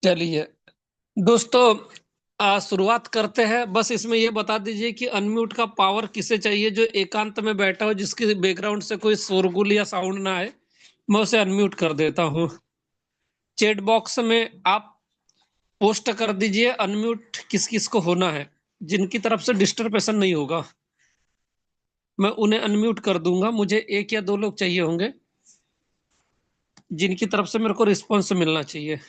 चलिए दोस्तों, शुरुआत करते हैं। बस इसमें ये बता दीजिए कि अनम्यूट का पावर किसे चाहिए जो एकांत में बैठा हो, जिसकी बैकग्राउंड से कोई शोरगुल या साउंड ना आए। मैं उसे अनम्यूट कर देता हूँ। चैट बॉक्स में आप पोस्ट कर दीजिए अनम्यूट किस किस को होना है, जिनकी तरफ से डिस्टरबेशन नहीं होगा। मैं उन्हें अनम्यूट कर दूंगा। मुझे एक या दो लोग चाहिए होंगे जिनकी तरफ से मेरे को रिस्पॉन्स मिलना चाहिए।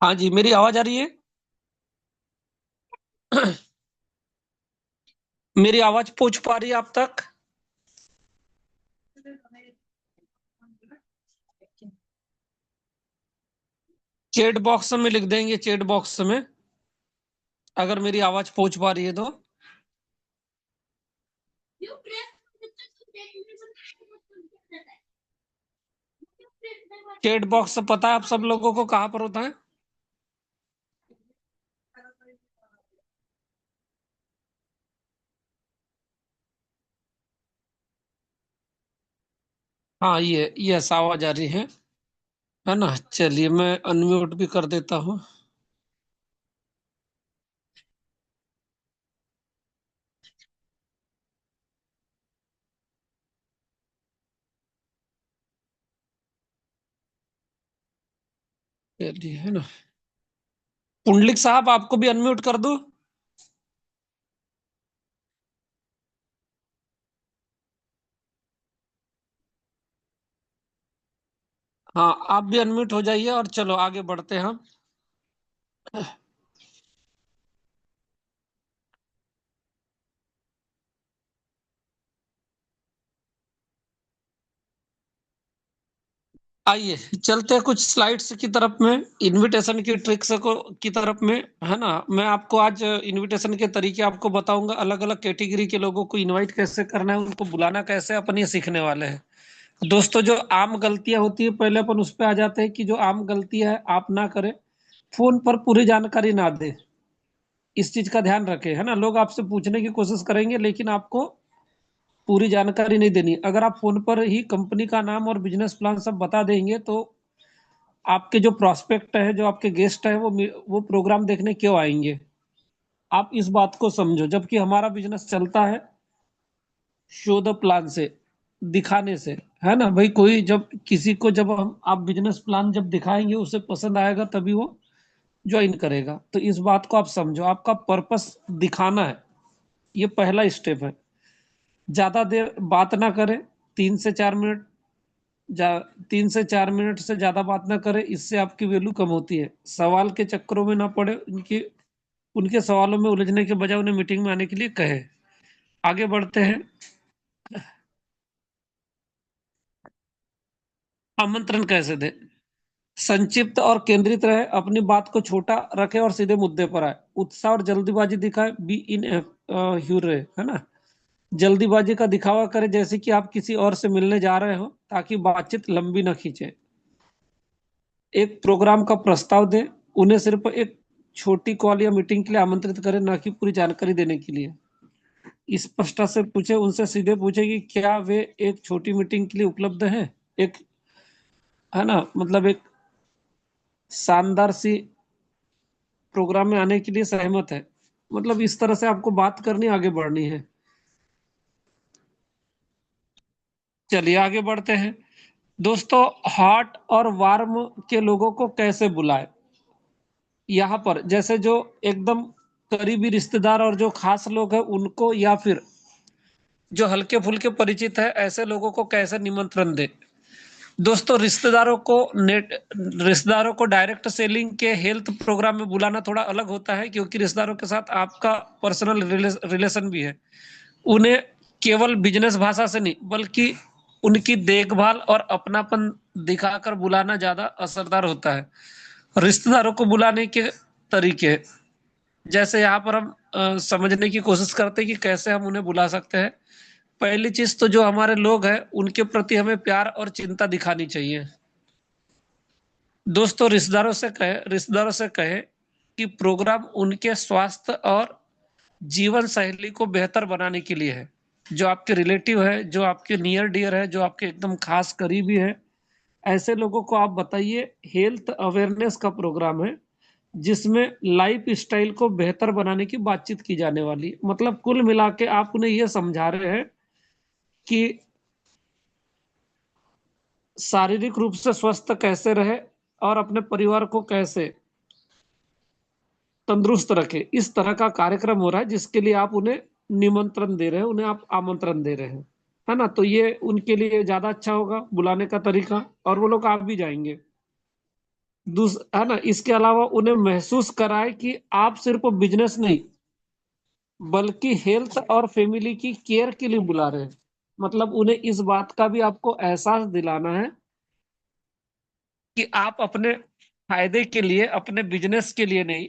हाँ जी, मेरी आवाज आ रही है? मेरी आवाज पहुंच पा रही है आप तक? चैट बॉक्स में लिख देंगे, चैट बॉक्स में, अगर मेरी आवाज पहुंच पा रही है तो। चैट बॉक्स पता है आप सब लोगों को कहाँ पर होता है? हाँ, ये यस, आवाज आ रही है ना? चलिए मैं अनम्यूट भी कर देता हूँ। चलिए, है ना? पुंडलिक साहब, आपको भी अनम्यूट कर दूं? हाँ, आप भी अनम्यूट हो जाइए और चलो आगे बढ़ते हैं हम। आइए चलते हैं कुछ स्लाइड्स की तरफ में, इनविटेशन की ट्रिक्स को की तरफ में। है ना? मैं आपको आज इनविटेशन के तरीके आपको बताऊंगा। अलग अलग कैटेगरी के लोगों को इनवाइट कैसे करना है, उनको बुलाना कैसे है, अपन ये सीखने वाले हैं। दोस्तों, जो आम गलतियां होती है पहले अपन उस पर आ जाते हैं कि जो आम गलतियां है आप ना करें। फोन पर पूरी जानकारी ना दे, इस चीज का ध्यान रखें। है ना? लोग आपसे पूछने की कोशिश करेंगे लेकिन आपको पूरी जानकारी नहीं देनी। अगर आप फोन पर ही कंपनी का नाम और बिजनेस प्लान सब बता देंगे तो आपके जो प्रोस्पेक्ट है, जो आपके गेस्ट है, वो प्रोग्राम देखने क्यों आएंगे? आप इस बात को समझो। जबकि हमारा बिजनेस चलता है शो द प्लान से, दिखाने से। है ना भाई? कोई जब किसी को जब हम आप बिजनेस प्लान जब दिखाएंगे, उसे पसंद आएगा तभी वो ज्वाइन करेगा। तो इस बात को आप समझो, आपका पर्पस दिखाना है। ये पहला स्टेप है। ज्यादा देर बात ना करें। 3 से 4 मिनट, जा 3 से 4 मिनट से ज्यादा बात ना करें, इससे आपकी वैल्यू कम होती है। सवाल के चक्करों में ना पड़े, उनकी उनके सवालों में उलझने के बजाय उन्हें मीटिंग में आने के लिए कहे। आगे बढ़ते हैं। आमंत्रण कैसे दें? संक्षिप्त और केंद्रित रहे, अपनी बात को छोटा रखे और सीधे मुद्दे पर आए। उत्साह और जल्दीबाजी दिखाए, बी इन ह्यूरे। है ना? जल्दीबाजी का दिखावा करें जैसे कि आप किसी और से मिलने जा रहे हो, ताकि बातचीत लंबी न खींचे। एक प्रोग्राम का प्रस्ताव दें, उन्हें सिर्फ एक छोटी कॉल या मीटिंग के लिए आमंत्रित करें, ना कि पूरी जानकारी देने के लिए। स्पष्टता से पूछे, उनसे सीधे पूछे कि क्या वे एक छोटी मीटिंग के लिए उपलब्ध हैं। एक, है ना, मतलब एक शानदार सी प्रोग्राम में आने के लिए सहमत है। मतलब इस तरह से आपको बात करनी, आगे बढ़नी है। चलिए आगे बढ़ते हैं। दोस्तों, हॉट और वार्म के लोगों को कैसे बुलाए? यहाँ पर जैसे जो एकदम करीबी रिश्तेदार और जो खास लोग हैं उनको, या फिर जो हल्के फुल्के परिचित है, ऐसे लोगों को कैसे निमंत्रण दे? दोस्तों, रिश्तेदारों को डायरेक्ट सेलिंग के हेल्थ प्रोग्राम में बुलाना थोड़ा अलग होता है, क्योंकि रिश्तेदारों के साथ आपका पर्सनल रिलेशन भी है। उन्हें केवल बिजनेस भाषा से नहीं, बल्कि उनकी देखभाल और अपनापन दिखाकर बुलाना ज्यादा असरदार होता है। रिश्तेदारों को बुलाने के तरीके, जैसे यहाँ पर हम समझने की कोशिश करते हैं कि कैसे हम उन्हें बुला सकते हैं। पहली चीज तो जो हमारे लोग हैं उनके प्रति हमें प्यार और चिंता दिखानी चाहिए। दोस्तों, रिश्तेदारों से कहे कि प्रोग्राम उनके स्वास्थ्य और जीवन शैली को बेहतर बनाने के लिए है। जो आपके रिलेटिव है, जो आपके नियर डियर है, जो आपके एकदम खास करीबी है, ऐसे लोगों को आप बताइए हेल्थ अवेयरनेस का प्रोग्राम है, जिसमें लाइफ स्टाइल को बेहतर बनाने की बातचीत की जाने वाली है। मतलब कुल मिला के आप उन्हें यह समझा रहे हैं कि शारीरिक रूप से स्वस्थ कैसे रहे और अपने परिवार को कैसे तंदुरुस्त रखे। इस तरह का कार्यक्रम हो रहा है, जिसके लिए आप उन्हें निमंत्रण दे रहे हैं, उन्हें आप आमंत्रण दे रहे हैं, है ना? तो ये उनके लिए ज्यादा अच्छा होगा बुलाने का तरीका, और वो लोग आप भी जाएंगे। है ना? इसके अलावा उन्हें महसूस कराए कि आप सिर्फ बिजनेस नहीं, बल्कि हेल्थ और फैमिली की केयर के लिए बुला रहे हैं। मतलब उन्हें इस बात का भी आपको एहसास दिलाना है कि आप अपने फायदे के लिए, अपने बिजनेस के लिए नहीं,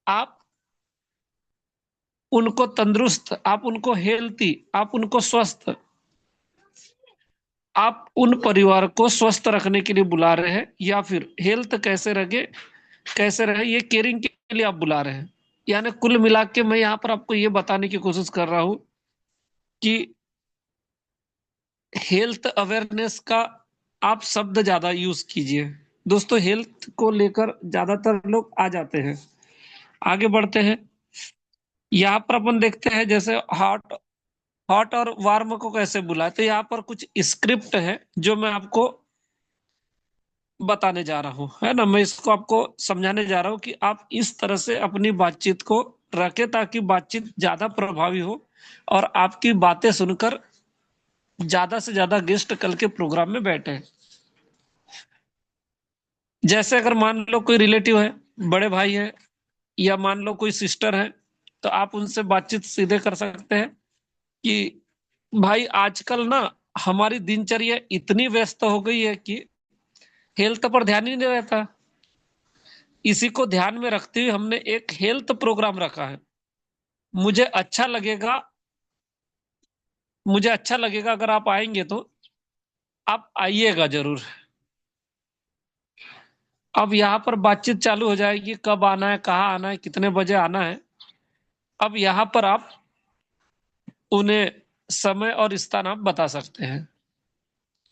आप उनको तंदुरुस्त, आप उनको हेल्थी, आप उनको स्वस्थ, आप उन परिवार को स्वस्थ रखने के लिए बुला रहे हैं, या फिर हेल्थ कैसे रहे ये केयरिंग के लिए आप बुला रहे हैं। यानी कुल मिला के मैं यहाँ पर आपको ये बताने की कोशिश कर रहा हूँ कि हेल्थ अवेयरनेस का आप शब्द ज्यादा यूज कीजिए। दोस्तों, हेल्थ को लेकर ज्यादातर लोग आ जाते हैं। आगे बढ़ते हैं। यहाँ पर अपन देखते हैं जैसे हॉट हॉट और वार्म को कैसे बुलाए। तो यहाँ पर कुछ स्क्रिप्ट है जो मैं आपको बताने जा रहा हूँ, है ना? मैं इसको आपको समझाने जा रहा हूँ कि आप इस तरह से अपनी बातचीत को रखें, ताकि बातचीत ज्यादा प्रभावी हो और आपकी बातें सुनकर ज्यादा से ज्यादा गेस्ट कल के प्रोग्राम में बैठे। जैसे अगर मान लो कोई रिलेटिव है, बड़े भाई है, या मान लो कोई सिस्टर है, तो आप उनसे बातचीत सीधे कर सकते हैं कि भाई, आजकल ना हमारी दिनचर्या इतनी व्यस्त हो गई है कि हेल्थ पर ध्यान ही नहीं रहता। इसी को ध्यान में रखते हुए हमने एक हेल्थ प्रोग्राम रखा है। मुझे अच्छा लगेगा मुझे अच्छा लगेगा अगर आप आएंगे तो आप आइएगा जरूर। अब यहाँ पर बातचीत चालू हो जाएगी, कब आना है, कहाँ आना है, कितने बजे आना है। अब यहाँ पर आप उन्हें समय और स्थान आप बता सकते हैं।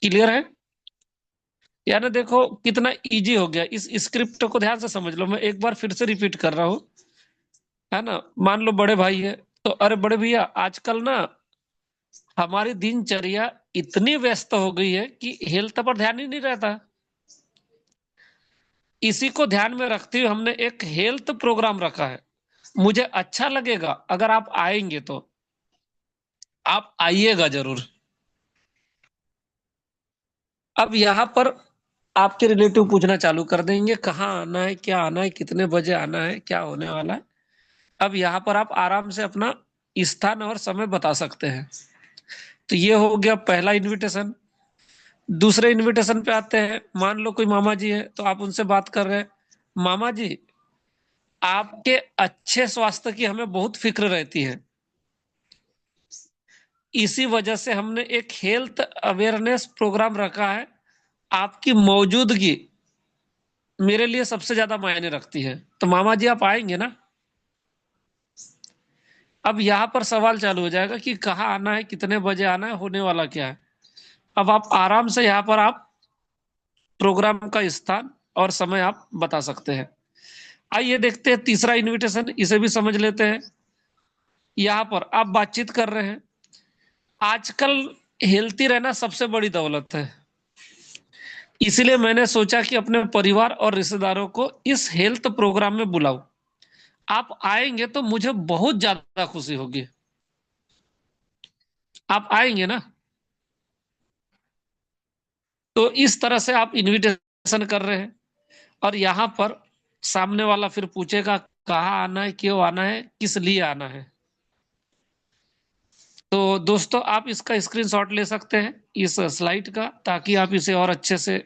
क्लियर है? यानी देखो कितना इजी हो गया। इस स्क्रिप्ट को ध्यान से समझ लो, मैं एक बार फिर से रिपीट कर रहा हूँ, है ना? मान लो बड़े भाई है, तो अरे बड़े भैया, आजकल ना हमारी दिनचर्या इतनी व्यस्त हो गई है कि हेल्थ पर ध्यान ही नहीं रहता। इसी को ध्यान में रखते हुए हमने एक हेल्थ प्रोग्राम रखा है। मुझे अच्छा लगेगा अगर आप आएंगे तो आप आइएगा जरूर। अब यहाँ पर आपके रिलेटिव पूछना चालू कर देंगे, कहाँ आना है, क्या आना है, कितने बजे आना है, क्या होने वाला है। अब यहाँ पर आप आराम से अपना स्थान और समय बता सकते हैं। तो ये हो गया पहला इनविटेशन। दूसरे इनविटेशन पे आते हैं। मान लो कोई मामा जी है, तो आप उनसे बात कर रहे हैं, मामा जी, आपके अच्छे स्वास्थ्य की हमें बहुत फिक्र रहती है। इसी वजह से हमने एक हेल्थ अवेयरनेस प्रोग्राम रखा है। आपकी मौजूदगी मेरे लिए सबसे ज्यादा मायने रखती है। तो मामा जी आप आएंगे ना? अब यहाँ पर सवाल चालू हो जाएगा कि कहाँ आना है, कितने बजे आना है, होने वाला क्या है। अब आप आराम से यहाँ पर आप प्रोग्राम का स्थान और समय आप बता सकते हैं। आइए देखते हैं तीसरा इनविटेशन, इसे भी समझ लेते हैं। यहाँ पर आप बातचीत कर रहे हैं। आजकल हेल्थी रहना सबसे बड़ी दौलत है, इसीलिए मैंने सोचा कि अपने परिवार और रिश्तेदारों को इस हेल्थ प्रोग्राम में बुलाऊं। आप आएंगे तो मुझे बहुत ज्यादा खुशी होगी। आप आएंगे ना? तो इस तरह से आप इनविटेशन कर रहे हैं, और यहाँ पर सामने वाला फिर पूछेगा कहाँ आना है, क्यों आना है, किस लिए आना है। तो दोस्तों आप इसका स्क्रीनशॉट ले सकते हैं इस स्लाइड का, ताकि आप इसे और अच्छे से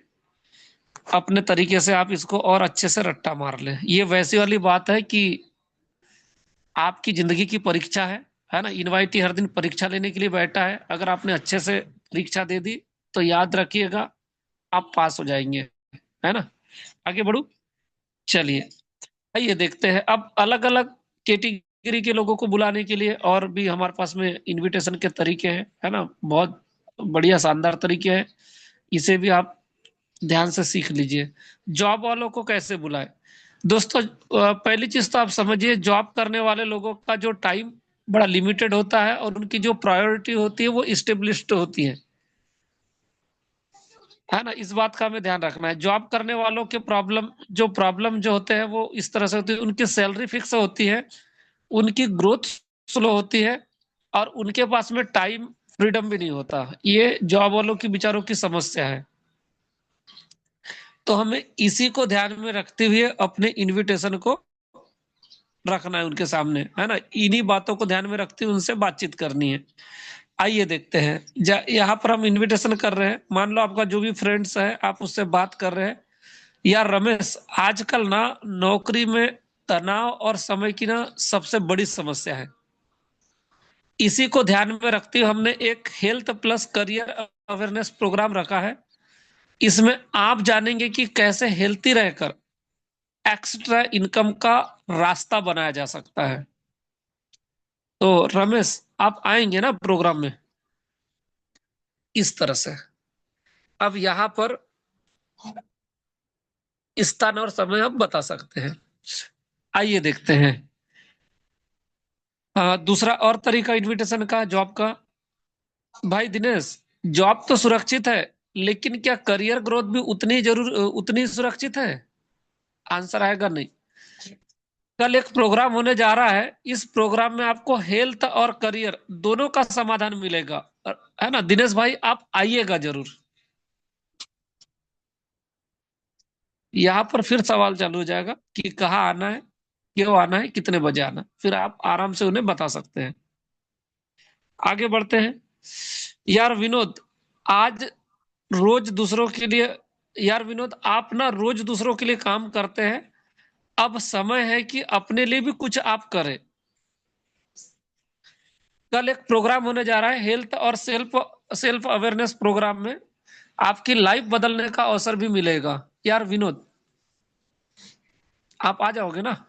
अपने तरीके से आप इसको और अच्छे से रट्टा मार लें। ये वैसी वाली बात है कि आपकी जिंदगी की परीक्षा है ना। इनवाइटी हर दिन परीक्षा लेने के लिए बैठा है, अगर आपने अच्छे से परीक्षा दे दी तो याद रखिएगा आप पास हो जाएंगे, है ना। आगे बढ़ू, चलिए। आइए देखते हैं अब अलग अलग कैटेगरी के लोगों को बुलाने के लिए और भी हमारे पास में इनविटेशन के तरीके हैं, है ना। बहुत बढ़िया शानदार तरीके हैं, इसे भी आप ध्यान से सीख लीजिए। जॉब वालों को कैसे बुलाए दोस्तों? पहली चीज तो आप समझिए, जॉब करने वाले लोगों का जो टाइम बड़ा लिमिटेड होता है, और उनकी जो प्रायोरिटी होती है वो इस्टेब्लिश्ड होती है ना। इस बात का हमें ध्यान रखना है। जॉब करने वालों के प्रॉब्लम जो होते हैं वो इस तरह से होती है, उनकी सैलरी फिक्स होती है, उनकी ग्रोथ स्लो होती है, और उनके पास में टाइम फ्रीडम भी नहीं होता। ये जॉब वालों की बेचारों की समस्या है। तो हमें इसी को ध्यान में रखते हुए अपने इनविटेशन को रखना है उनके सामने, है ना। इन्हीं बातों को ध्यान में रखते हुए उनसे बातचीत करनी है। आइए देखते हैं, यहाँ पर हम इनविटेशन कर रहे हैं। मान लो आपका जो भी फ्रेंड्स है, आप उससे बात कर रहे हैं। यार रमेश, आजकल ना नौकरी में तनाव और समय की ना सबसे बड़ी समस्या है। इसी को ध्यान में रखते हुए हमने एक health plus career awareness program रखा है। इसमें आप जानेंगे कि कैसे हेल्थी रहकर एक्स्ट्रा इनकम का रास्ता बनाया जा सकता है। तो रमेश, आप आएंगे ना प्रोग्राम में? इस तरह से अब यहाँ पर स्थान और समय हम बता सकते हैं। आइए देखते हैं। दूसरा और तरीका इनविटेशन का, जॉब का। भाई दिनेश, जॉब तो सुरक्षित है, लेकिन क्या करियर ग्रोथ भी उतनी सुरक्षित है? आंसर आएगा नहीं। कल एक प्रोग्राम होने जा रहा है, इस प्रोग्राम में आपको हेल्थ और करियर दोनों का समाधान मिलेगा, है ना। दिनेश भाई आप आइएगा जरूर। यहाँ पर फिर सवाल चालू हो जाएगा कि कहाँ आना है, क्यों आना है, कितने बजे आना है। फिर आप आराम से उन्हें बता सकते हैं। आगे बढ़ते हैं। यार विनोद, आज रोज दूसरों के लिए यार विनोद, आप ना रोज दूसरों के लिए काम करते हैं, अब समय है कि अपने लिए भी कुछ आप करें। कल एक प्रोग्राम होने जा रहा है हेल्थ और सेल्फ सेल्फ अवेयरनेस प्रोग्राम में आपकी लाइफ बदलने का अवसर भी मिलेगा। यार विनोद, आप आ जाओगे ना?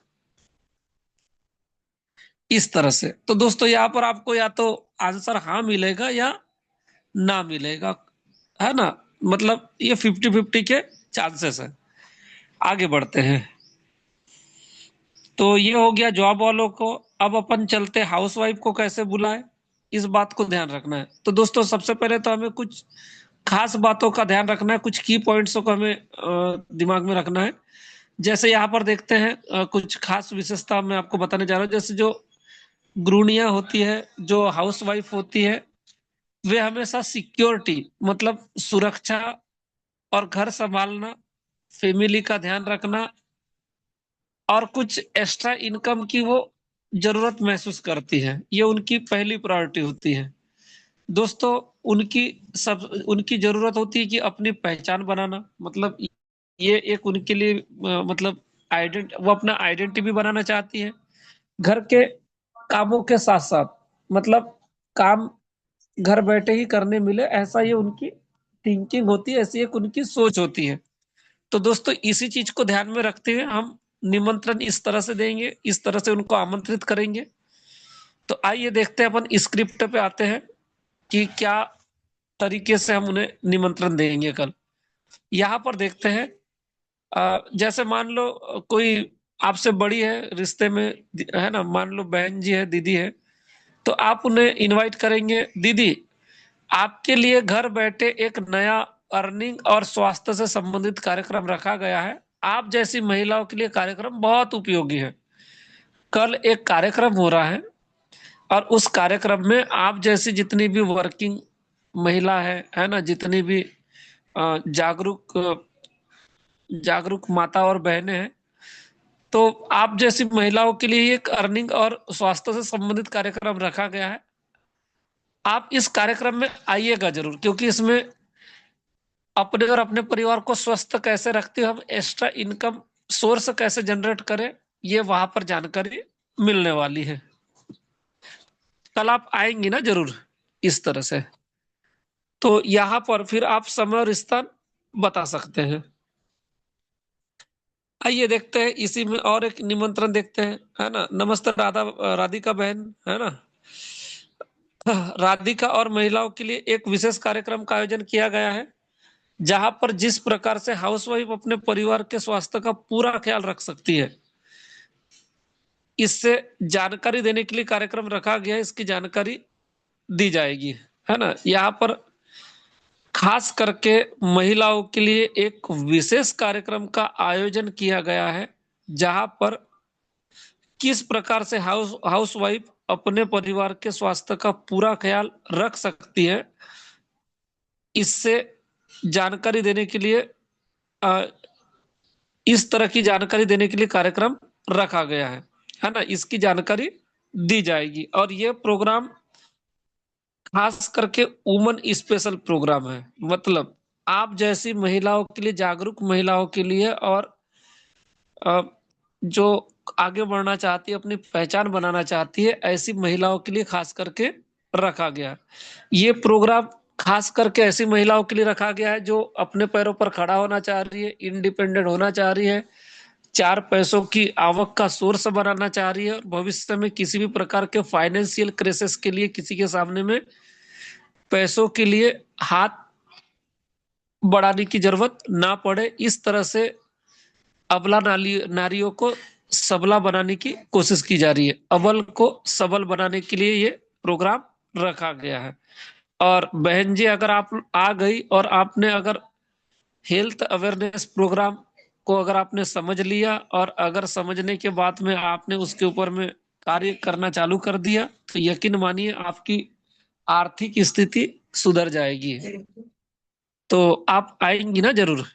इस तरह से तो दोस्तों यहाँ पर आपको या तो आंसर हाँ मिलेगा या ना मिलेगा, है ना। मतलब ये 50-50 के चांसेस है। आगे बढ़ते हैं। तो ये हो गया जॉब वालों को। अब अपन चलते हाउसवाइफ को कैसे बुलाएं, इस बात को ध्यान रखना है। तो दोस्तों सबसे पहले तो हमें कुछ खास बातों का ध्यान रखना है, कुछ की पॉइंट्स को हमें दिमाग में रखना है। जैसे यहाँ पर देखते हैं, कुछ खास विशेषता मैं आपको बताने जा रहा हूँ। जैसे जो गृहिणियां होती है, जो हाउसवाइफ होती है, वे हमेशा सिक्योरिटी मतलब सुरक्षा और घर संभालना, फैमिली का ध्यान रखना और कुछ एक्स्ट्रा इनकम की वो जरूरत महसूस करती है। ये उनकी पहली प्रायोरिटी होती है। दोस्तों, उनकी उनकी जरूरत होती है कि अपनी पहचान बनाना, मतलब ये एक उनके लिए मतलब वो अपना आइडेंटिटी भी बनाना चाहती है। घर के कामों के साथ साथ मतलब काम घर बैठे ही करने मिले, ऐसा ये उनकी थिंकिंग होती है, ऐसी एक उनकी सोच होती है। तो दोस्तों इसी चीज को ध्यान में रखते हुए हम निमंत्रण इस तरह से देंगे, इस तरह से उनको आमंत्रित करेंगे। तो आइए देखते हैं, अपन स्क्रिप्ट पे आते हैं कि क्या तरीके से हम उन्हें निमंत्रण देंगे कल। यहाँ पर देखते हैं, जैसे मान लो कोई आपसे बड़ी है रिश्ते में, है ना, मान लो बहन जी है, दीदी है, तो आप उन्हें इनवाइट करेंगे, दीदी आपके लिए घर बैठे एक नया अर्निंग और स्वास्थ्य से संबंधित कार्यक्रम रखा गया है, आप जैसी महिलाओं के लिए कार्यक्रम बहुत उपयोगी है। कल एक कार्यक्रम हो रहा है और उस कार्यक्रम में आप जैसी जितनी भी वर्किंग महिला है ना, जितनी भी जागरूक जागरूक माता और बहनें हैं, तो आप जैसी महिलाओं के लिए एक अर्निंग और स्वास्थ्य से संबंधित कार्यक्रम रखा गया है। आप इस कार्यक्रम में आइएगा जरूर, क्योंकि इसमें अपने और अपने परिवार को स्वस्थ कैसे रखते हो, हम एक्स्ट्रा इनकम सोर्स कैसे जनरेट करें, ये वहां पर जानकारी मिलने वाली है। कल आप आएंगी ना जरूर इस तरह से, तो यहाँ पर फिर आप समय और स्थान बता सकते हैं। आइए देखते हैं इसी में और एक निमंत्रण देखते हैं, है ना। नमस्ते राधिका बहन, है ना। राधिका और महिलाओं के लिए एक विशेष कार्यक्रम का आयोजन किया गया है, जहां पर जिस प्रकार से हाउसवाइफ अपने परिवार के स्वास्थ्य का पूरा ख्याल रख सकती है, इससे जानकारी देने के लिए कार्यक्रम रखा गया है, इसकी जानकारी दी जाएगी, है ना। यहाँ पर खास करके महिलाओं के लिए एक विशेष कार्यक्रम का आयोजन किया गया है, जहां पर किस प्रकार से हाउसवाइफ अपने परिवार के स्वास्थ्य का पूरा ख्याल रख सकती है, इससे जानकारी देने के लिए अ, इस तरह की जानकारी देने के लिए कार्यक्रम रखा गया है ना। इसकी जानकारी दी जाएगी और ये प्रोग्राम खास करके वुमन स्पेशल प्रोग्राम है। मतलब आप जैसी महिलाओं के लिए, जागरूक महिलाओं के लिए, और अ, जो आगे बढ़ना चाहती है, अपनी पहचान बनाना चाहती है, ऐसी महिलाओं के लिए खास करके रखा गया। ये प्रोग्राम खास करके ऐसी महिलाओं के लिए रखा गया है जो अपने पैरों पर खड़ा होना चाह रही है, इंडिपेंडेंट होना चाह रही है, चार पैसों की आवक का सोर्स बनाना चाह रही है, और भविष्य में किसी भी प्रकार के फाइनेंशियल क्राइसिस के लिए किसी के सामने में पैसों के लिए हाथ बढ़ाने की जरूरत ना पड़े, इस तरह से अबला नारियों को सबला बनाने की कोशिश की जा रही है। अबल को सबल बनाने के लिए ये प्रोग्राम रखा गया है। और बहन जी, अगर आप आ गई और आपने अगर हेल्थ अवेयरनेस प्रोग्राम को अगर आपने समझ लिया, और अगर समझने के बाद में आपने उसके ऊपर में कार्य करना चालू कर दिया, तो यकीन मानिए आपकी आर्थिक स्थिति सुधर जाएगी। तो आप आएंगी ना जरूर।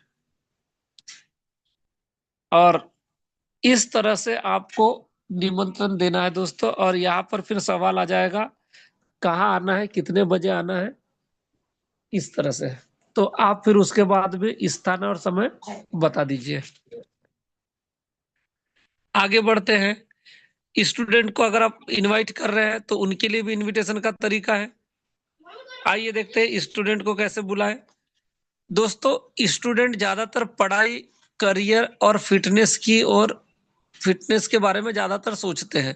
और इस तरह से आपको निमंत्रण देना है दोस्तों, और यहाँ पर फिर सवाल आ जाएगा कहाँ आना है, कितने बजे आना है, इस तरह से। तो आप फिर उसके बाद में स्थान और समय बता दीजिए। आगे बढ़ते हैं। स्टूडेंट को अगर आप इनवाइट कर रहे हैं तो उनके लिए भी इनविटेशन का तरीका है। आइए देखते हैं स्टूडेंट को कैसे बुलाएं। दोस्तों, स्टूडेंट ज्यादातर पढ़ाई, करियर और फिटनेस के बारे में ज्यादातर सोचते हैं,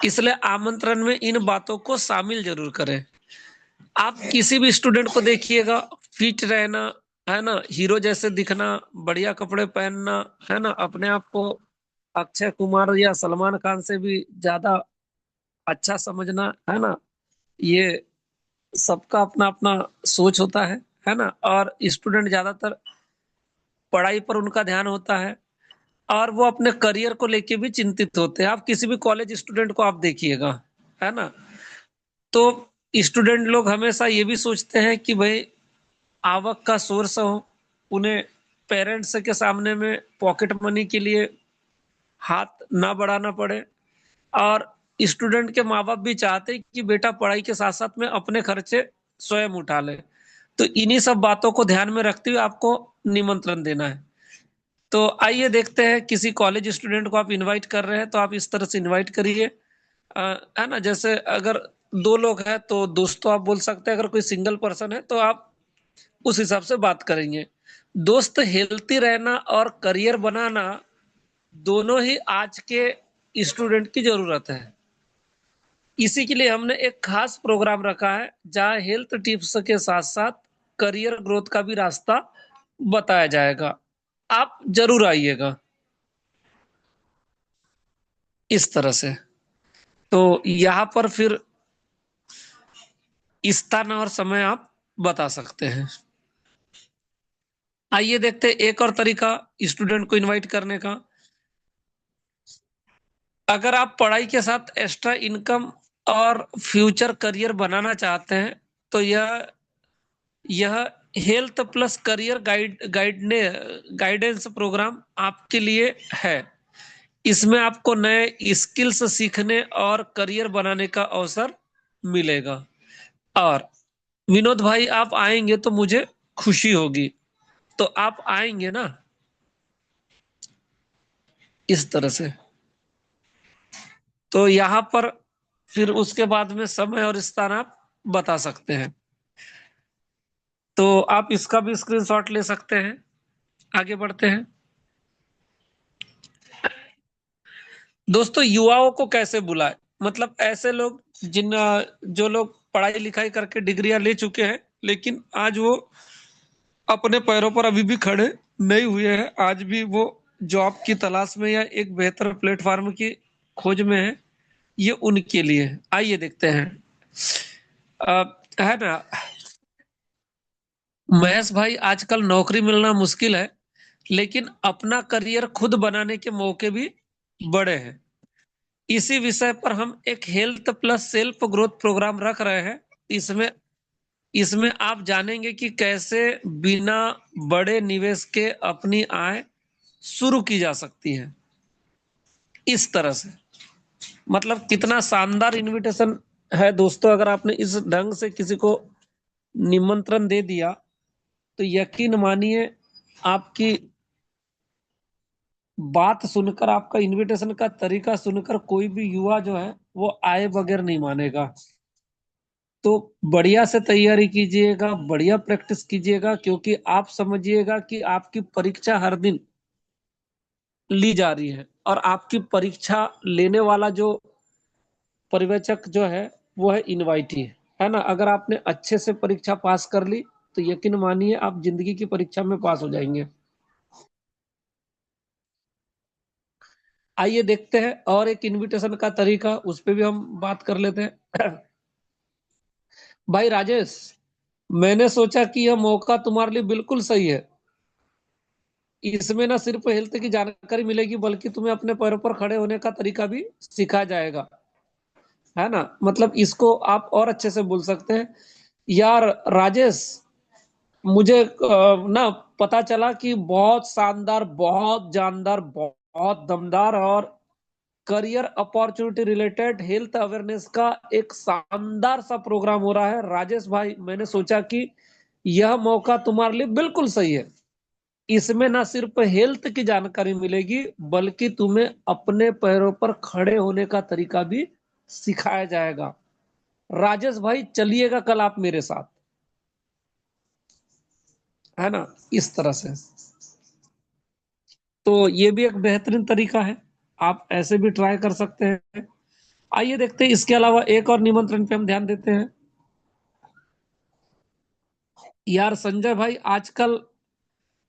इसलिए आमंत्रण में इन बातों को शामिल जरूर करें। आप किसी भी स्टूडेंट को देखिएगा, फिट रहना, है ना, हीरो जैसे दिखना, बढ़िया कपड़े पहनना, है ना, अपने आप को अक्षय कुमार या सलमान खान से भी ज्यादा अच्छा समझना, है ना, ये सबका अपना अपना सोच होता है ना। और स्टूडेंट ज्यादातर पढ़ाई पर उनका ध्यान होता है, और वो अपने करियर को लेके भी चिंतित होते हैं। आप किसी भी कॉलेज स्टूडेंट को आप देखिएगा, है ना, तो स्टूडेंट लोग हमेशा ये भी सोचते हैं कि भाई आवक का सोर्स हो, उन्हें पेरेंट्स के सामने में पॉकेट मनी के लिए हाथ ना बढ़ाना पड़े। और स्टूडेंट के माँ बाप भी चाहते हैं कि बेटा पढ़ाई के साथ साथ में अपने खर्चे स्वयं उठा ले। तो इन्हीं सब बातों को ध्यान में रखते हुए आपको निमंत्रण देना है। तो आइए देखते हैं, किसी कॉलेज स्टूडेंट को आप इनवाइट कर रहे हैं तो आप इस तरह से इनवाइट करिए, है ना। जैसे अगर दो लोग हैं तो दोस्तों आप बोल सकते हैं, अगर कोई सिंगल पर्सन है तो आप उस हिसाब से बात करेंगे। दोस्त, हेल्थी रहना और करियर बनाना दोनों ही आज के स्टूडेंट की जरूरत है। इसी के लिए हमने एक खास प्रोग्राम रखा है, जहां हेल्थ टिप्स के साथ साथ करियर ग्रोथ का भी रास्ता बताया जाएगा। आप जरूर आइएगा। इस तरह से। तो यहाँ पर फिर स्थान और समय आप बता सकते हैं। आइए देखते हैं एक और तरीका स्टूडेंट को इनवाइट करने का। अगर आप पढ़ाई के साथ एक्स्ट्रा इनकम और फ्यूचर करियर बनाना चाहते हैं, तो यह health plus career guidance program आपके लिए है। इसमें आपको नए स्किल्स सीखने और करियर बनाने का अवसर मिलेगा। और विनोद भाई आप आएंगे तो मुझे खुशी होगी। तो आप आएंगे ना, इस तरह से। तो यहाँ पर फिर उसके बाद में समय और स्थान आप बता सकते हैं। तो आप इसका भी स्क्रीनशॉट ले सकते हैं। आगे बढ़ते हैं। दोस्तों, युवाओं को कैसे बुलाए? मतलब ऐसे लोग जो लोग पढ़ाई लिखाई करके डिग्रियां ले चुके हैं, लेकिन आज वो अपने पैरों पर अभी भी खड़े नहीं हुए हैं, आज भी वो जॉब की तलाश में या एक बेहतर प्लेटफॉर्म की खोज में है। ये उनके लिए है। आइए देखते हैं। है ना, महेश भाई, आजकल नौकरी मिलना मुश्किल है, लेकिन अपना करियर खुद बनाने के मौके भी बड़े हैं। इसी विषय पर हम एक health plus self growth program रख रहे हैं। इसमें इसमें आप जानेंगे कि कैसे बिना बड़े निवेश के अपनी आय शुरू की जा सकती है। इस तरह से, मतलब कितना शानदार इनविटेशन है दोस्तों। अगर आपने इस ढंग से किसी को निमंत्रण दे दिया, तो यकीन मानिए, आपकी बात सुनकर, आपका इनविटेशन का तरीका सुनकर कोई भी युवा जो है वो आए बगैर नहीं मानेगा। तो बढ़िया से तैयारी कीजिएगा, बढ़िया प्रैक्टिस कीजिएगा, क्योंकि आप समझिएगा कि आपकी परीक्षा हर दिन ली जा रही है, और आपकी परीक्षा लेने वाला जो पर्यवेक्षक जो है वो है इनवाइटी, है ना। अगर आपने अच्छे से परीक्षा पास कर ली, तो यकीन मानिए आप जिंदगी की परीक्षा में पास हो जाएंगे। आइए देखते हैं और एक इनविटेशन का तरीका, उस पर भी हम बात कर लेते हैं। भाई राजेश, मैंने सोचा कि यह मौका तुम्हारे लिए बिल्कुल सही है। इसमें ना सिर्फ हेल्थ की जानकारी मिलेगी, बल्कि तुम्हें अपने पैरों पर खड़े होने का तरीका भी सिखाया जाएगा, है ना। मतलब इसको आप और अच्छे से बोल सकते हैं। यार राजेश, मुझे ना पता चला कि बहुत शानदार, बहुत जानदार, बहुत दमदार और career opportunity related health awareness का एक शानदार सा प्रोग्राम हो रहा है। राजेश भाई, मैंने सोचा कि यह मौका तुम्हारे लिए बिल्कुल सही है। इसमें ना सिर्फ हेल्थ की जानकारी मिलेगी, बल्कि तुम्हें अपने पैरों पर खड़े होने का तरीका भी सिखाया जाएगा। राजेश भाई, चलिएगा कल आप मेरे साथ, है ना, इस तरह से। तो ये भी एक बेहतरीन तरीका है, आप ऐसे भी ट्राई कर सकते हैं। आइए देखते हैं, इसके अलावा एक और निमंत्रण पे हम ध्यान देते हैं। यार संजय भाई, आजकल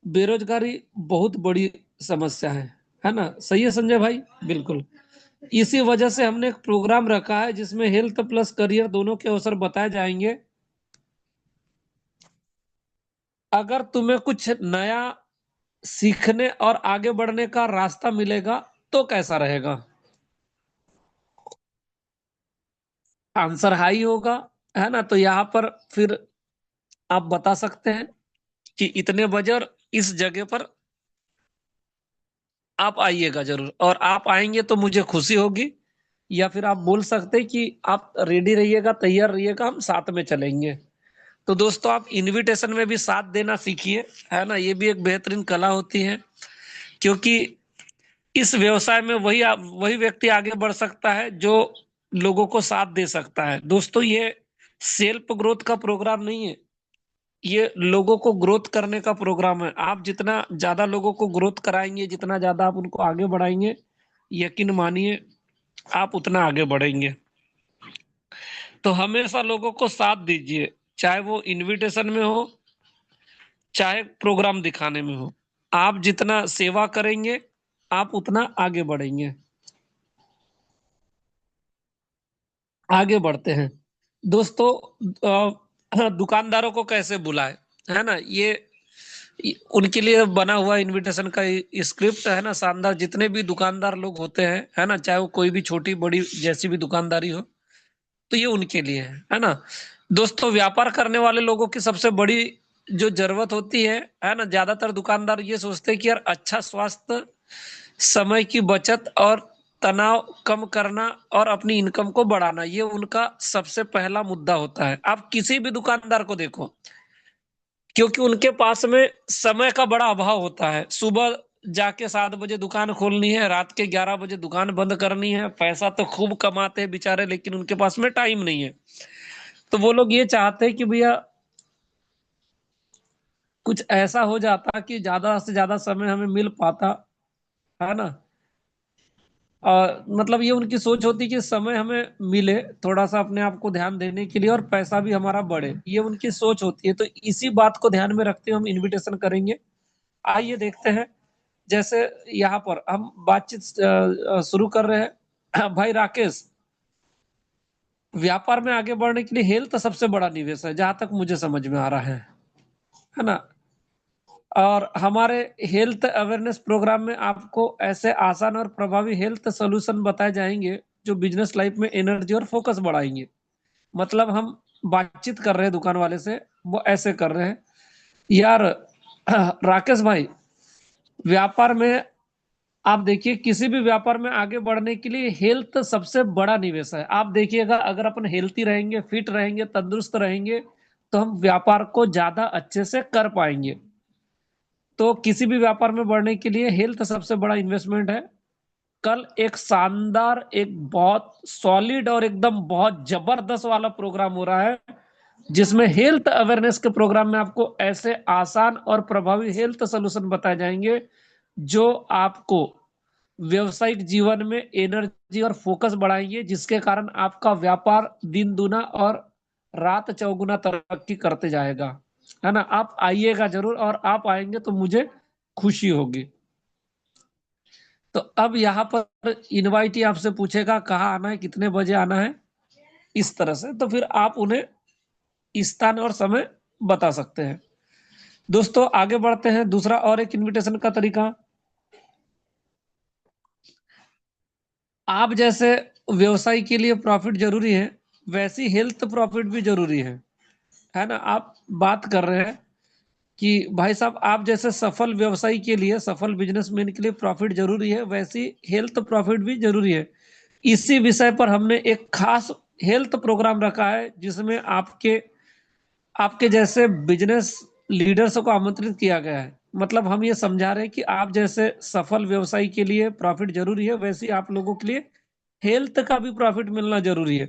बेरोजगारी बहुत बड़ी समस्या है ना। सही है संजय भाई? बिल्कुल। इसी वजह से हमने एक प्रोग्राम रखा है जिसमें हेल्थ प्लस करियर दोनों के अवसर बताए जाएंगे। अगर तुम्हें कुछ नया सीखने और आगे बढ़ने का रास्ता मिलेगा, तो कैसा रहेगा? आंसर हाई होगा, है ना। तो यहाँ पर फिर आप बता सकते हैं कि इतने बजे और इस जगह पर आप आइएगा जरूर, और आप आएंगे तो मुझे खुशी होगी। या फिर आप बोल सकते हैं कि आप रेडी रहिएगा, तैयार रहिएगा, हम साथ में चलेंगे। तो दोस्तों, आप इनविटेशन में भी साथ देना सीखिए, है ना। ये भी एक बेहतरीन कला होती है, क्योंकि इस व्यवसाय में वही व्यक्ति आगे बढ़ सकता है जो लोगों को साथ दे सकता है। दोस्तों, ये सेल्फ ग्रोथ का प्रोग्राम नहीं है, ये लोगों को ग्रोथ करने का प्रोग्राम है। आप जितना ज्यादा लोगों को ग्रोथ कराएंगे, जितना ज्यादा आप उनको आगे बढ़ाएंगे, यकीन मानिए आप उतना आगे बढ़ेंगे। तो हमेशा लोगों को साथ दीजिए, चाहे वो इनविटेशन में हो, चाहे प्रोग्राम दिखाने में हो। आप जितना सेवा करेंगे, आप उतना आगे बढ़ेंगे। आगे बढ़ते हैं दोस्तों। दुकानदारों को कैसे बुलाए, है ना, ये उनके लिए बना हुआ इनविटेशन का स्क्रिप्ट है ना, शानदार। जितने भी दुकानदार लोग होते हैं, है ना, चाहे वो कोई भी छोटी बड़ी जैसी भी दुकानदारी हो, तो ये उनके लिए है ना। दोस्तों, व्यापार करने वाले लोगों की सबसे बड़ी जो जरूरत होती है ना, ज्यादातर दुकानदार ये सोचते हैं कि यार अच्छा स्वास्थ्य, समय की बचत और तनाव कम करना और अपनी इनकम को बढ़ाना, ये उनका सबसे पहला मुद्दा होता है। आप किसी भी दुकानदार को देखो, क्योंकि उनके पास में समय का बड़ा अभाव होता है। सुबह जाके 7 बजे दुकान खोलनी है, रात के 11 बजे दुकान बंद करनी है। पैसा तो खूब कमाते हैं बेचारे, लेकिन उनके पास में टाइम नहीं है। तो वो लोग ये चाहते हैं कि भैया कुछ ऐसा हो जाता कि ज्यादा से ज्यादा समय हमें मिल पाता, है ना। मतलब ये उनकी सोच होती कि समय हमें मिले थोड़ा सा अपने आप को ध्यान देने के लिए, और पैसा भी हमारा बढ़े, ये उनकी सोच होती है। तो इसी बात को ध्यान में रखते हुए हम इनविटेशन करेंगे। आइए देखते हैं। जैसे यहाँ पर हम बातचीत शुरू कर रहे हैं। भाई राकेश, व्यापार में आगे बढ़ने के लिए हेल्थ सबसे बड़ा निवेश है, जहां तक मुझे समझ में आ रहा है ना। और हमारे हेल्थ अवेयरनेस प्रोग्राम में आपको ऐसे आसान और प्रभावी हेल्थ सॉल्यूशन बताए जाएंगे जो बिजनेस लाइफ में एनर्जी और फोकस बढ़ाएंगे। मतलब हम बातचीत कर रहे हैं दुकान वाले से, वो ऐसे कर रहे हैं। यार राकेश भाई, व्यापार में आप देखिए, किसी भी व्यापार में आगे बढ़ने के लिए हेल्थ सबसे बड़ा निवेश है। आप देखिएगा, अगर अपन हेल्थी रहेंगे, फिट रहेंगे, तंदुरुस्त रहेंगे, तो हम व्यापार को ज्यादा अच्छे से कर पाएंगे। तो किसी भी व्यापार में बढ़ने के लिए हेल्थ सबसे बड़ा इन्वेस्टमेंट है। कल एक शानदार, एक बहुत सॉलिड और एकदम बहुत जबरदस्त वाला प्रोग्राम हो रहा है, जिसमें हेल्थ अवेयरनेस के प्रोग्राम में आपको ऐसे आसान और प्रभावी हेल्थ सोल्यूशन बताए जाएंगे जो आपको व्यवसायिक जीवन में एनर्जी और फोकस बढ़ाएंगे, जिसके कारण आपका व्यापार दिन दुना और रात चौगुना तरक्की करते जाएगा, है ना। आप आइएगा जरूर, और आप आएंगे तो मुझे खुशी होगी। तो अब यहाँ पर इनवाइट ही आपसे पूछेगा कहाँ आना है, कितने बजे आना है, इस तरह से तो फिर आप उन्हें स्थान और समय बता सकते हैं। दोस्तों, आगे बढ़ते हैं। दूसरा और एक इनविटेशन का तरीका, आप जैसे व्यवसाय के लिए प्रॉफिट जरूरी है, वैसी हेल्थ प्रॉफिट भी जरूरी है ना। आप बात कर रहे हैं कि भाई साहब, आप जैसे सफल व्यवसायी के लिए, सफल बिजनेसमैन के लिए प्रॉफिट जरूरी है, वैसी हेल्थ प्रॉफिट भी जरूरी है। इसी विषय पर हमने एक खास हेल्थ प्रोग्राम रखा है, जिसमें आपके आपके जैसे बिजनेस लीडर्स को आमंत्रित किया गया है। मतलब हम ये समझा रहे हैं कि आप जैसे सफल व्यवसायी के लिए प्रॉफिट जरूरी है, वैसे ही आप लोगों के लिए हेल्थ का भी प्रॉफिट मिलना जरूरी है।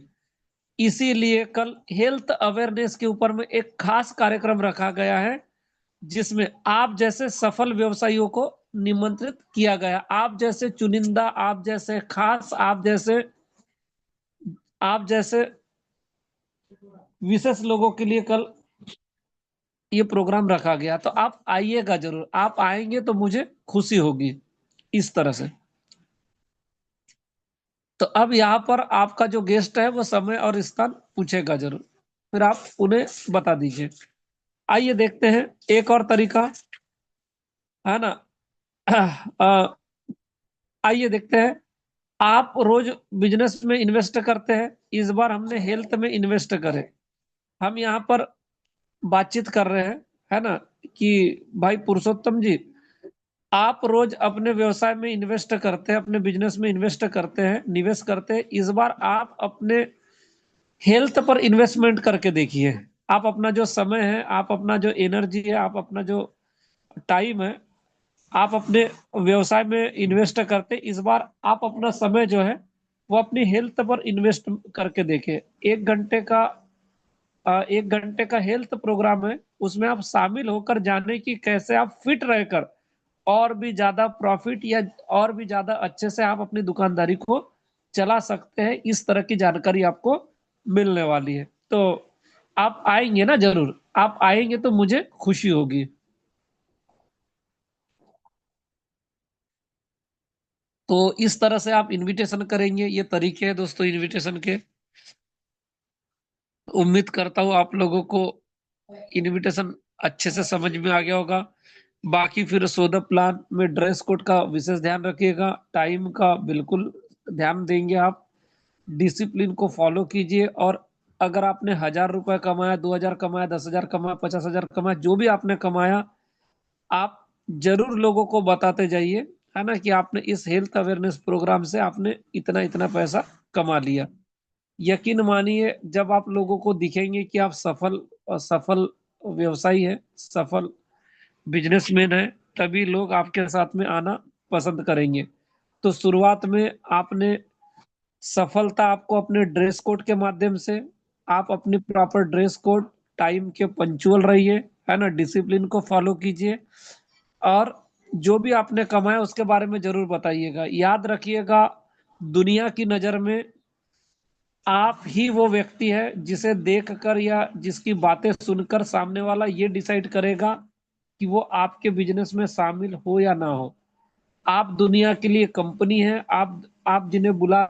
इसीलिए कल हेल्थ अवेयरनेस के ऊपर में एक खास कार्यक्रम रखा गया है, जिसमें आप जैसे सफल व्यवसायियों को निमंत्रित किया गया। आप जैसे चुनिंदा, आप जैसे खास, आप जैसे विशेष लोगों के लिए कल ये प्रोग्राम रखा गया। तो आप आइएगा जरूर, आप आएंगे तो मुझे खुशी होगी, इस तरह से। तो अब यहाँ पर आपका जो गेस्ट है वो समय और स्थान पूछेगा जरूर, फिर आप उन्हें बता दीजिए। आइए देखते हैं एक और तरीका, है ना। अ, आइए देखते हैं। आप रोज बिजनेस में इन्वेस्ट करते हैं, इस बार हमने हेल्थ में इन्वेस्ट करे। हम यहाँ पर बातचीत कर रहे हैं, है ना, कि भाई पुरुषोत्तम जी, आप रोज अपने व्यवसाय में इन्वेस्ट करते हैं, अपने बिजनेस में इन्वेस्ट करते हैं, निवेश करते हैं। इस बार आप अपने हेल्थ पर इन्वेस्टमेंट करके देखिए। आप अपना जो समय है, आप अपना जो एनर्जी है, आप अपना जो टाइम है, आप अपने व्यवसाय में इन्वेस्ट करते, इस बार आप अपना समय जो है वो अपनी हेल्थ पर इन्वेस्ट करके देखें। 1 घंटे का 1 घंटे का हेल्थ प्रोग्राम है, उसमें आप शामिल होकर जाने की कैसे आप फिट रहकर और भी ज्यादा प्रॉफिट या और भी ज्यादा अच्छे से आप अपनी दुकानदारी को चला सकते हैं। इस तरह की जानकारी आपको मिलने वाली है। तो आप आएंगे ना, जरूर आप आएंगे तो मुझे खुशी होगी। तो इस तरह से आप इनविटेशन करेंगे, ये तरीके हैं दोस्तों इनविटेशन के। उम्मीद करता हूँ आप लोगों को इनविटेशन अच्छे से समझ में आ गया होगा। बाकी फिर सोदा प्लान में ड्रेस कोड का विशेष ध्यान रखिएगा, टाइम का बिल्कुल ध्यान देंगे आप, डिसिप्लिन को फॉलो कीजिए। और अगर आपने 1,000 रुपए कमाया, 2,000 कमाया, 10,000 कमाया, 50,000 कमाया, जो भी आपने कमाया, आप जरूर लोगों को बताते जाइए, है ना, कि आपने इस हेल्थ अवेयरनेस प्रोग्राम से आपने इतना इतना पैसा कमा लिया। यकीन मानिए, जब आप लोगों को दिखेंगे कि आप सफल सफल व्यवसायी है, सफल बिजनेसमैन है, तभी लोग आपके साथ में आना पसंद करेंगे। तो शुरुआत में आपने सफलता आपको अपने ड्रेस कोड के माध्यम से, आप अपनी प्रॉपर ड्रेस कोड, टाइम के पंचुअल रहिए, है ना, डिसिप्लिन को फॉलो कीजिए। और जो भी आपने कमाया उसके बारे में जरूर बताइएगा। याद रखिएगा, दुनिया की नजर में आप ही वो व्यक्ति है जिसे देखकर या जिसकी बातें सुनकर सामने वाला ये डिसाइड करेगा कि वो आपके बिजनेस में शामिल हो या ना हो। आप दुनिया के लिए कंपनी है, आप जिन्हें बुला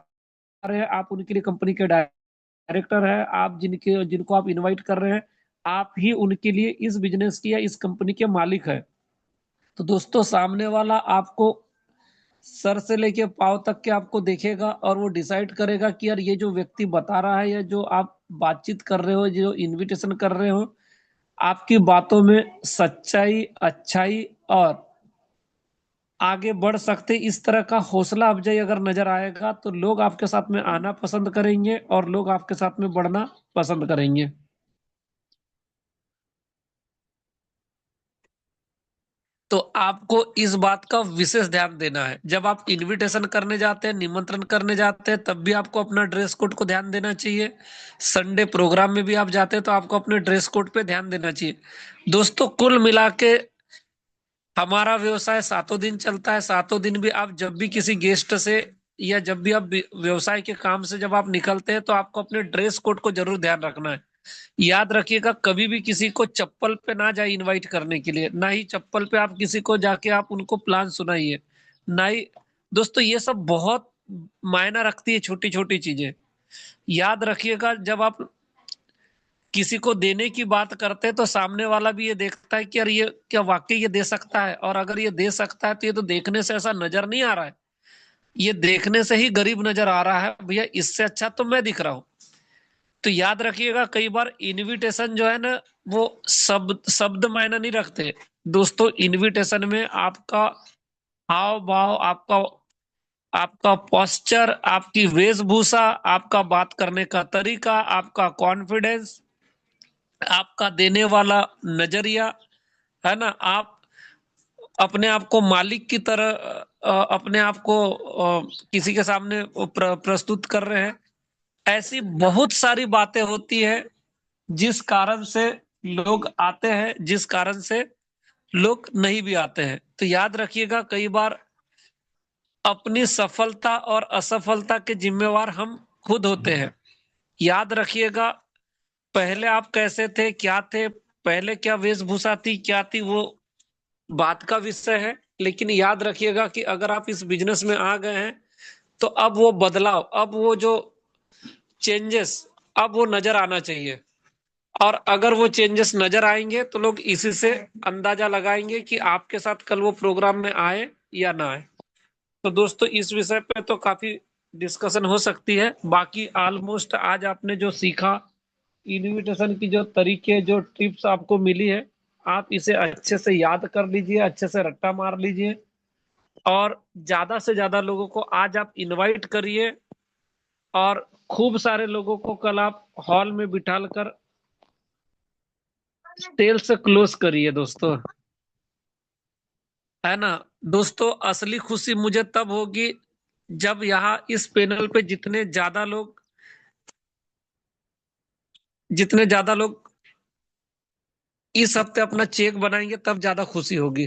रहे हैं, आप उनके लिए कंपनी के डायरेक्टर है, आप जिनको आप इनवाइट कर रहे हैं, आप ही उनके लिए इस बिजनेस की या इस कंपनी के मालिक है। तो दोस्तों, सामने वाला आपको सर से लेके पाँव तक के आपको देखेगा और वो डिसाइड करेगा कि यार ये जो व्यक्ति बता रहा है, या जो आप बातचीत कर रहे हो, जो इनविटेशन कर रहे हो, आपकी बातों में सच्चाई, अच्छाई और आगे बढ़ सकते, इस तरह का हौसला अफजाई अगर नजर आएगा, तो लोग आपके साथ में आना पसंद करेंगे और लोग आपके साथ में बढ़ना पसंद करेंगे। तो आपको इस बात का विशेष ध्यान देना है, जब आप इनविटेशन करने जाते हैं, निमंत्रण करने जाते हैं, तब भी आपको अपना ड्रेस कोड को ध्यान देना चाहिए। संडे प्रोग्राम में भी आप जाते हैं तो आपको अपने ड्रेस कोड पे ध्यान देना चाहिए। दोस्तों, कुल मिला के हमारा व्यवसाय 7 दिन चलता है। 7 दिन भी आप जब भी किसी गेस्ट से या जब भी आप व्यवसाय के काम से जब आप निकलते हैं, तो आपको अपने ड्रेस कोड को जरूर ध्यान रखना है। याद रखिएगा, कभी भी किसी को चप्पल पे ना जाए इनवाइट करने के लिए, ना ही चप्पल पे आप किसी को जाके आप उनको प्लान सुनाइए, ना ही। दोस्तों, ये सब बहुत मायना रखती है, छोटी छोटी चीजें। याद रखिएगा, जब आप किसी को देने की बात करते हैं, तो सामने वाला भी ये देखता है कि यार ये क्या वाकई ये दे सकता है, और अगर ये दे सकता है तो ये तो देखने से ऐसा नजर नहीं आ रहा है, ये देखने से ही गरीब नजर आ रहा है, भैया इससे अच्छा तो मैं दिख रहा हूं। तो याद रखिएगा, कई बार इनविटेशन जो है ना, वो शब्द शब्द मायने नहीं रखते। दोस्तों, इनविटेशन में आपका हाव भाव, आपका आपका पोस्चर, आपकी वेशभूषा, आपका बात करने का तरीका, आपका कॉन्फिडेंस, आपका देने वाला नजरिया, है ना, आप अपने आप को मालिक की तरह अपने आप को किसी के सामने प्रस्तुत कर रहे हैं। ऐसी बहुत सारी बातें होती है जिस कारण से लोग आते हैं, जिस कारण से लोग नहीं भी आते हैं। तो याद रखिएगा, कई बार अपनी सफलता और असफलता के जिम्मेवार हम खुद होते हैं। याद रखिएगा, पहले आप कैसे थे, क्या थे, पहले क्या वेशभूषा थी, क्या थी, वो बात का विषय है। लेकिन याद रखिएगा कि अगर आप इस बिजनेस में आ गए हैं, तो अब वो बदलाव, अब वो जो चेंजेस, अब वो नजर आना चाहिए। और अगर वो चेंजेस नजर आएंगे, तो लोग इसी से अंदाजा लगाएंगे कि आपके साथ कल वो प्रोग्राम में आए या ना आए। तो दोस्तों, इस विषय पे तो काफी डिस्कशन हो सकती है। बाकी ऑलमोस्ट आज आपने जो सीखा, इनविटेशन की जो तरीके, जो टिप्स आपको मिली है, आप इसे अच्छे से याद कर लीजिए, अच्छे से रट्टा मार लीजिए, और ज्यादा से ज्यादा लोगों को आज आप इनवाइट करिए, और खूब सारे लोगों को कल आप हॉल में बिठाल कर सेल से क्लोज करिए दोस्तों, है ना। दोस्तों, असली खुशी मुझे तब होगी जब यहाँ इस पैनल पे जितने ज्यादा लोग इस हफ्ते अपना चेक बनाएंगे, तब ज्यादा खुशी होगी।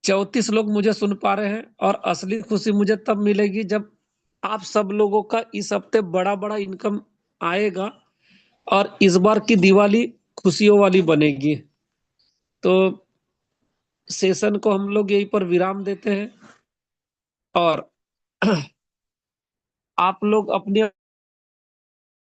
34 लोग मुझे सुन पा रहे हैं, और असली खुशी मुझे तब मिलेगी जब आप सब लोगों का इस हफ्ते बड़ा बड़ा इनकम आएगा, और इस बार की दिवाली खुशियों वाली बनेगी। तो सेशन को हम लोग यहीं पर विराम देते हैं। और आप लोग अपने